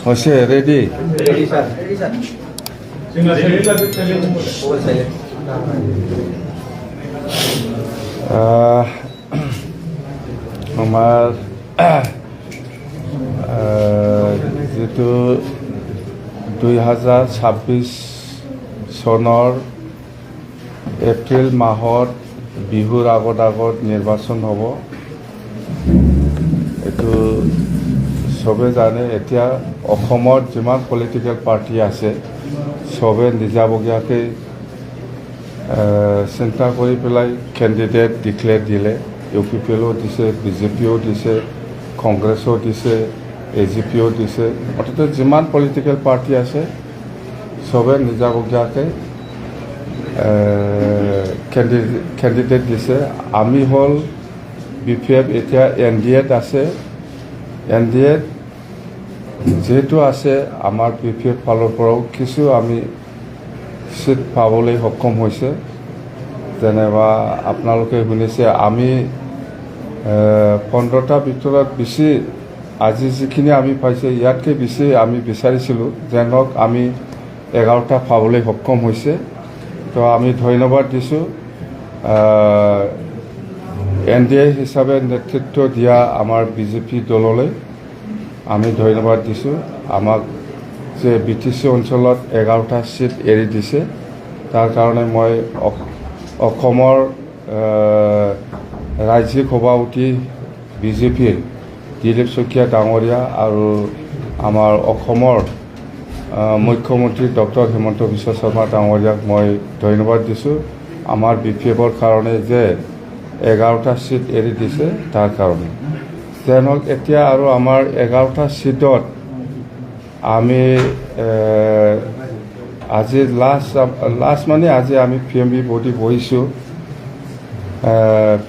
হৈছে ready Ready, sir. Ready, sir. Over silent. আমাৰ যিটো 2026 চনৰ এপ্ৰিল মাহত বিহুৰ আগত নিৰ্বাচন হ'ব। এইটো চবে জানে। এতিয়া অসমত যিমান পলিটিকেল পাৰ্টি আছে চবে নিজাববীয়াকৈ চিন্তা কৰি পেলাই কেণ্ডিডেট ডিক্লেয়াৰ দিলে। UPPও দিছে, BJPও দিছে, কংগ্ৰেছো দিছে, AGPও দিছে। মুঠতে যিমান পলিটিকেল পাৰ্টি আছে চবে নিজাববীয়াকৈ কেণ্ডিডেট দিছে। আমি হ'ল BPF এতিয়া NDAত আছে। NDAত যেহেতু আছে আমাৰ BPF ফালৰ পৰাও কিছু আমি চিট পাবলৈ সক্ষম হৈছে। যেনেবা আপোনালোকে শুনিছে আমি 15টা ভিতৰত বেছি আজি যিখিনি আমি পাইছে ইয়াতকৈ বেছি আমি বিচাৰিছিলোঁ। যেনক আমি 11টা পাবলৈ সক্ষম হৈছে। তো আমি ধন্যবাদ দিছোঁ NDA হিচাপে নেতৃত্ব দিয়া আমাৰ BJP দললৈ আমি ধন্যবাদ দিছোঁ। আমাক যে BTC অঞ্চলত 11টা চিট এৰি দিছে তাৰ কাৰণে মই অসমৰ ৰাজ্যিক সভাপতি BJPৰ দিলীপ শইকীয়া ডাঙৰীয়া আৰু আমাৰ অসমৰ মুখ্যমন্ত্ৰী ডক্টৰ হিমন্ত বিশ্ব শৰ্মা ডাঙৰীয়াক মই ধন্যবাদ দিছোঁ আমাৰ BPFৰ কাৰণে যে 11টা চিট এৰি দিছে তাৰ কাৰণে। যেনক এতিয়া আৰু আমাৰ 11টা চিটত আমি আজি লাষ্ট মানে আজি আমি PMB বডি বহিছোঁ।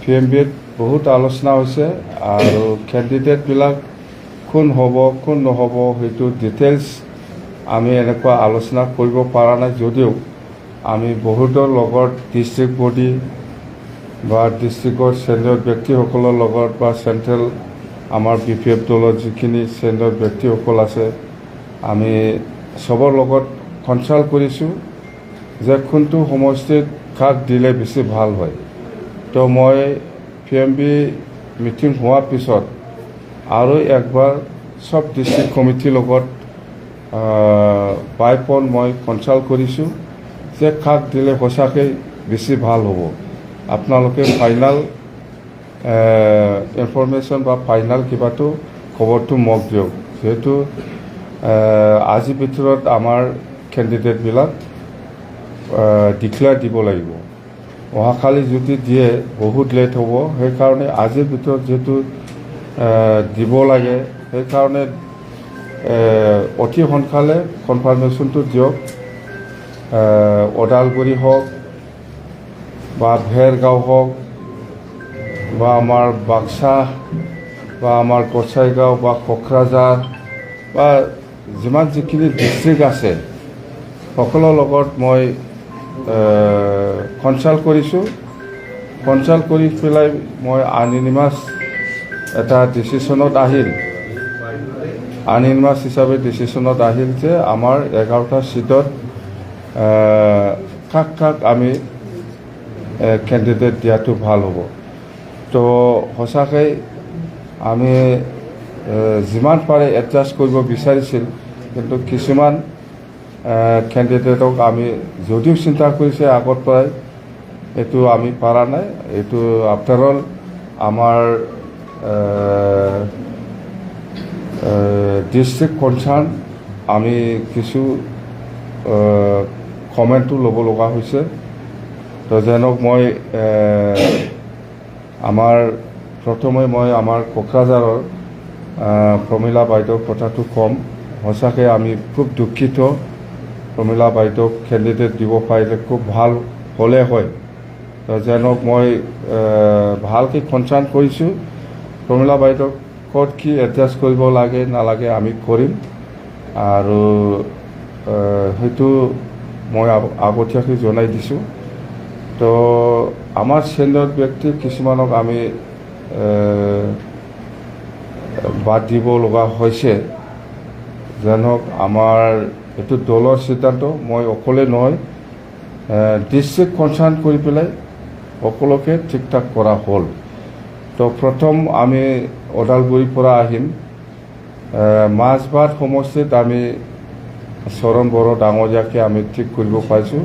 PMBত বহুত আলোচনা হৈছে আৰু কেণ্ডিডেটবিলাক কোন হ'ব কোন নহ'ব সেইটো ডিটেইলছ আমি এনেকুৱা আলোচনা কৰিব পৰা নাই। যদিও আমি বহুতৰ লগত ডিষ্ট্ৰিক্ট বডি বা ডিষ্ট্ৰিক্টৰ চেনিয়ৰ ব্যক্তিসকলৰ লগত বা চেণ্ট্ৰেল আমাৰ BPF দলৰ যিখিনি চেনিয়ৰ ব্যক্তিসকল আছে আমি চবৰ লগত কনচাল্ট কৰিছোঁ যে কোনটো সমষ্টিত কাক দিলে বেছি ভাল হয়। তো মই PMB মিটিং হোৱাৰ পিছত আৰু একবাৰ সব ডিষ্ট্ৰিক্ট কমিটিৰ লগত বাই ফোন মই কনচাল্ট কৰিছোঁ যে কাক দিলে সঁচাকৈ বেছি ভাল হ'ব। আপোনালোকে ফাইনেল ইনফৰমেশ্যন বা ফাইনেল কিবাটো খবৰটো মোক দিয়ক। যিহেতু আজিৰ ভিতৰত আমাৰ কেণ্ডিডেটবিলাক ডিক্লেয়াৰ দিব লাগিব। অহাকালি যদি দিয়ে বহুত লেট হ'ব। সেইকাৰণে আজিৰ ভিতৰত যিহেতু দিব লাগে সেইকাৰণে অতি সোনকালে কনফাৰ্মেশ্যনটো দিয়ক। ওদালগুৰি হওক বা ভেৰগাঁও হওক বা আমাৰ বাক্সা বা আমাৰ গোসাইগাঁও বা কোকৰাঝাৰ বা যিমান যিখিনি ডিষ্ট্ৰিক্ট আছে সকলোৰ লগত মই কনচাল্ট কৰিছোঁ। কনচাল্ট কৰি পেলাই মই আননিমাছ এটা ডিচিশ্যনত আহিল। আননিমাছ হিচাপে ডিচিশ্যনত আহিল যে আমাৰ 11টা চিটত কাক আমি কেণ্ডিডেট দিয়াটো ভাল হ'ব। তো সঁচাকৈ আমি যিমান পাৰে এডজাষ্ট কৰিব বিচাৰিছিল কিন্তু কিছুমান কেণ্ডিডেটক আমি যদিও চিন্তা কৰিছে আগৰ পৰাই এইটো আমি পৰা নাই। এইটো আফটাৰ অল আমাৰ ডিষ্ট্ৰিক্ট কনচাৰ্ণ আমি কিছু কমেণ্টটো ল'ব লগা হৈছে। তো যেনক মই প্ৰথমে মই আমাৰ কোকৰাঝাৰৰ প্ৰমীলা বাইদেউৰ কথাটো ক'ম। সঁচাকৈ আমি খুব দুখিত। প্ৰমীলা বাইদেউক কেণ্ডিডেট দিব পাৰিলে খুব ভাল হ'লে হয়। তো যেনক মই ভালকৈ কনচাৰ্ণ কৰিছোঁ প্ৰমীলা বাইদেউক ক'ত কি এডজাষ্ট কৰিব লাগে নালাগে আমি কৰিম আৰু সেইটো মই আগতীয়াকৈ জনাই দিছোঁ। তো আমাৰ চেনিয়ৰ ব্যক্তি কিছুমানক আমি বাদ দিব লগা হৈছে। যেন হওক আমাৰ এইটো দলৰ সিদ্ধান্ত, মই অকলে নহয়, ডিষ্ট্ৰিক্ট কনচাৰ্ণ কৰি পেলাই সকলোকে ঠিক ঠাক কৰা হ'ল। তো প্ৰথম আমি ওদালগুৰিৰ পৰা আহিম, মাজবাট সমষ্টিত আমি চৰণ বড়ো ডাঙৰীয়াকে আমি ঠিক কৰিব পাৰিছোঁ,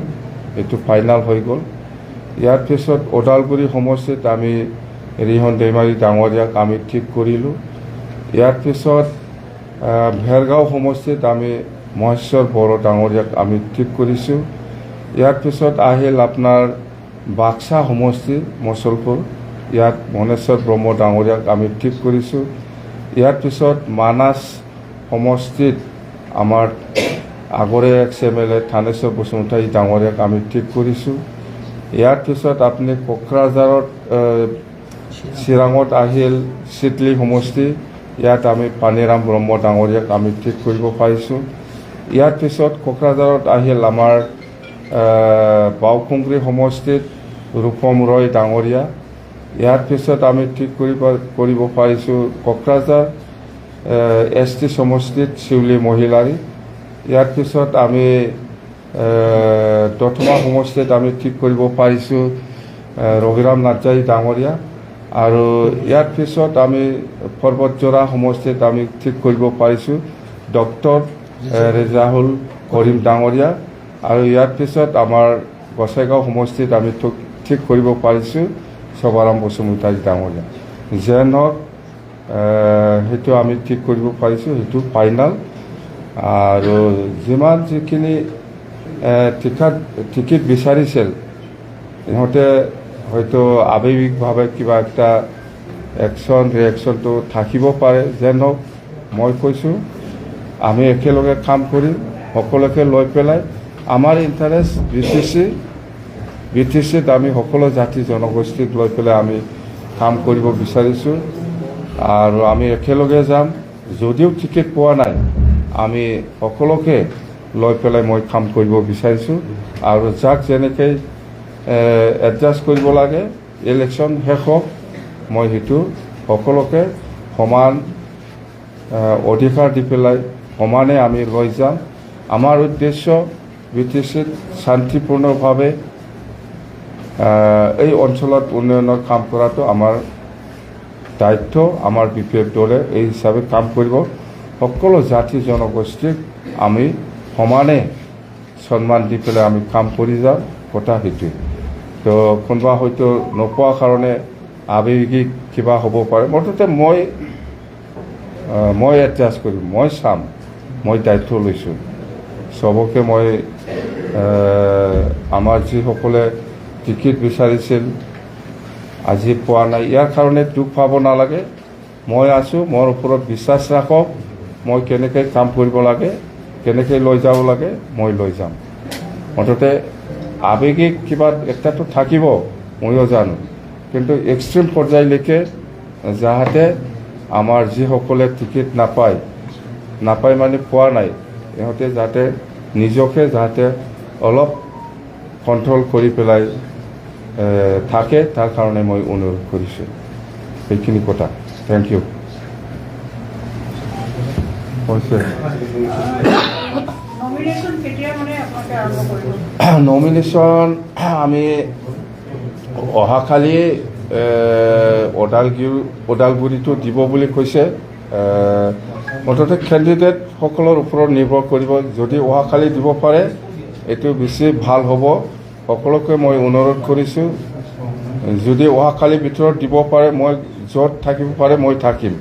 এইটো ফাইনেল হৈ গ'ল। ইয়াৰ পিছত ওদালগুৰি সমষ্টিত আমি ৰিহন দৈমাৰী ডাঙৰীয়াক আমি ঠিক কৰিলোঁ। ইয়াৰ পিছত ভেৰগাঁও সমষ্টিত আমি মহেশ্বৰ বড়ো ডাঙৰীয়াক আমি ঠিক কৰিছোঁ। ইয়াৰ পিছত আহিল আপোনাৰ বাক্সা সমষ্টি মচলপুৰ, ইয়াত মনেশ্বৰ ব্ৰহ্ম ডাঙৰীয়াক আমি ঠিক কৰিছোঁ। ইয়াৰ পিছত মানাছ সমষ্টিত আমাৰ আগৰে এক্স-MLA থানেশ্বৰ বসুমতাৰী ডাঙৰীয়াক আমি ঠিক কৰিছোঁ। ইয়াৰ পিছত আপুনি কোকৰাঝাৰত চিৰাঙত আহিল চিটলি সমষ্টি, ইয়াত আমি পানীৰাম ব্ৰহ্ম ডাঙৰীয়াক আমি ঠিক কৰিব পাৰিছোঁ। ইয়াৰ পিছত কোকৰাঝাৰত আহিল আমাৰ বাওকুংগ্ৰী সমষ্টিত ৰূপম ৰয় ডাঙৰীয়া, ইয়াৰ পিছত আমি ঠিক কৰিব পাৰিছোঁ কোকৰাঝাৰ ST সমষ্টিত শিউলি মহিলাৰী। ইয়াৰ পিছত আমি দতমা সমষ্টিত আমি ঠিক কৰিব পাৰিছোঁ ৰঘুৰাম নাৰ্জাৰী ডাঙৰীয়া, আৰু ইয়াৰ পিছত আমি পৰ্বতজোৰা সমষ্টিত আমি ঠিক কৰিব পাৰিছোঁ ডক্টৰ ৰেজাউল কৰিম ডাঙৰীয়া, আৰু ইয়াৰ পিছত আমাৰ গোসাইগাঁও সমষ্টিত আমি ঠিক কৰিব পাৰিছোঁ শোভাৰাম বসুমতাৰী ডাঙৰীয়া। যেন হওক সেইটো আমি ঠিক কৰিব পাৰিছোঁ, সেইটো ফাইনেল। আৰু যিমান যিখিনি টিকেট বিচাৰিছিল সিহঁতে হয়তো আৱেগিকভাৱে কিবা এটা ৰিয়েকশ্যনটো থাকিব পাৰে। যেন হওক মই কৈছোঁ আমি একেলগে কাম কৰিম, সকলোকে লৈ পেলাই আমাৰ ইণ্টাৰেষ্ট BTCত আমি সকলো জাতি জনগোষ্ঠীক লৈ পেলাই আমি কাম কৰিব বিচাৰিছোঁ, আৰু আমি একেলগে যাম। যদিও টিকেট পোৱা নাই, আমি সকলোকে লৈ পেলাই মই কাম কৰিব বিচাৰিছোঁ, আৰু যাক যেনেকৈ এডজাষ্ট কৰিব লাগে ইলেকশ্যন শেষ হওক, মই সেইটো সকলোকে সমান অধিকাৰ দি পেলাই সমানে আমি লৈ যাম। আমাৰ উদ্দেশ্য BTCত শান্তিপূৰ্ণভাৱে এই অঞ্চলত উন্নয়নৰ কাম কৰাটো আমাৰ দায়িত্ব। আমাৰ BPF দলে এই হিচাপে কাম কৰিব, সকলো জাতি জনগোষ্ঠীক আমি সমানে সন্মান দি পেলাই আমি কাম কৰি যাম, কথা সেইটোৱে। তো কোনোবা হয়তো নোপোৱাৰ কাৰণে আৱেগিক কিবা হ'ব পাৰে, মুঠতে মই এডজাষ্ট কৰিম, মই চাম, মই দায়িত্ব লৈছোঁ চবকে। মই আমাৰ যিসকলে টিকেট বিচাৰিছিল আজি পোৱা নাই, ইয়াৰ কাৰণে দুখ পাব নালাগে। মই আছোঁ, মোৰ ওপৰত বিশ্বাস ৰাখক, মই কেনেকৈ কাম কৰিব লাগে, কেনেকৈ লৈ যাব লাগে, মই লৈ যাম। মুঠতে আৱেগিক কিবা একটাতো থাকিব, ময়ো জানো, কিন্তু এক্সট্ৰিম পৰ্যায়লৈকে যাতে আমাৰ যিসকলে টিকেট নাপায় মানে পোৱা নাই, সিহঁতে যাতে নিজকে যাতে অলপ কণ্ট্ৰল কৰি পেলাই থাকে, তাৰ কাৰণে মই অনুৰোধ কৰিছোঁ। সেইখিনি কথা। Thank U. নমিনেশ্যন আমি অহাকালি ওদালগুৰিটো দিব বুলি কৈছে। মুঠতে কেণ্ডিডেটসকলৰ ওপৰত নিৰ্ভৰ কৰিব, যদি অহাকালি দিব পাৰে এইটো বেছি ভাল হ'ব। সকলোকে মই অনুৰোধ কৰিছোঁ, যদি অহাকালিৰ ভিতৰত দিব পাৰে, মই য'ত থাকিব পাৰে মই থাকিম।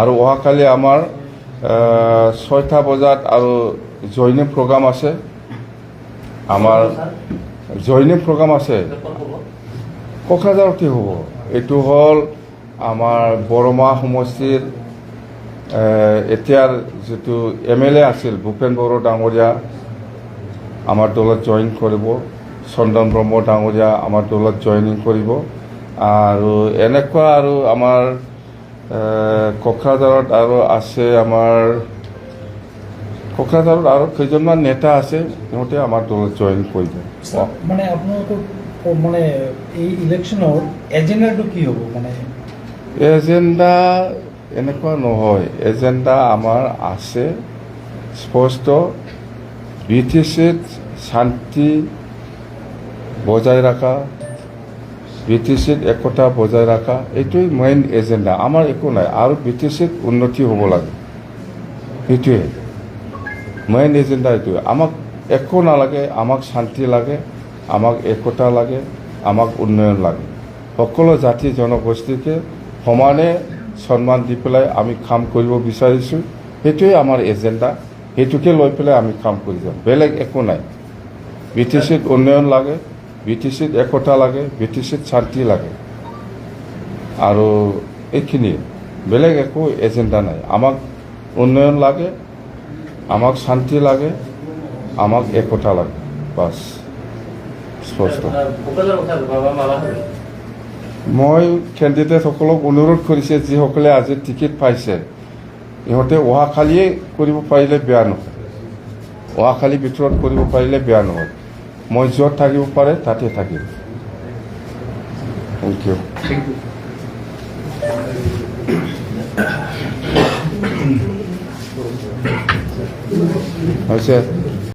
আৰু অহাকালি আমাৰ 6টা বজাত আৰু জইনিং প্ৰগ্ৰাম আছে, আমাৰ জইনিং প্ৰগ্ৰাম আছে কোকৰাঝাৰতে হ'ব। এইটো হ'ল আমাৰ বৰমা সমষ্টিৰ এতিয়াৰ যিটো MLA আছিল ভূপেন বড়ো ডাঙৰীয়া আমাৰ দলত জইন কৰিব, চন্দন ব্ৰহ্ম ডাঙৰীয়া আমাৰ দলত জইনিং কৰিব, আৰু এনেকুৱা আৰু আমাৰ কোকৰাঝাৰত আৰু আছে, আমাৰ কোকৰাঝাৰত আৰু কেইজনমান নেতা আছে, সিহঁতে আমাৰ দলত জইন কৰিব। মানে আপোনালোকৰ মানে এই ইলেকশ্যনৰ এজেণ্ডাটো কি হ'ব? মানে এজেণ্ডা এনেকুৱা নহয়, এজেণ্ডা আমাৰ আছে, স্পষ্ট বিটিসিত শান্তি বজায় ৰাখা, বিটিসিত একতা বজায় ৰাখা, এইটোৱেই মেইন এজেণ্ডা। আমাৰ একো নাই, আৰু বিটিসিত উন্নতি হ'ব লাগে, সেইটোৱে মেইন এজেণ্ডা। এইটোৱে আমাক একো নালাগে, আমাক শান্তি লাগে, আমাক একতা লাগে, আমাক উন্নয়ন লাগে। সকলো জাতি জনগোষ্ঠীকে সমানে সন্মান দি পেলাই আমি কাম কৰিব বিচাৰিছোঁ। সেইটোৱে আমাৰ এজেণ্ডা, সেইটোকে লৈ পেলাই আমি কাম কৰি যাম, বেলেগ একো নাই। বিটিসিত উন্নয়ন লাগে, বিটিসিত একতা লাগে, বিটিসিত শান্তি লাগে, আৰু এইখিনিয়ে, বেলেগ একো এজেণ্ডা নাই। আমাক উন্নয়ন লাগে, আমাক শান্তি লাগে, আমাক একতা লাগে, বাছ স্পষ্ট। মই কেণ্ডিডেটসকলক অনুৰোধ কৰিছে, যিসকলে আজি টিকেট পাইছে ইহঁতে অহাকালিয়ে কৰিব পাৰিলে বেয়া নহয়, অহাকালিৰ ভিতৰত কৰিব পাৰিলে বেয়া নহয়। মই য'ত থাকিব পাৰে তাতে থাকিম। Thank you. হৈছে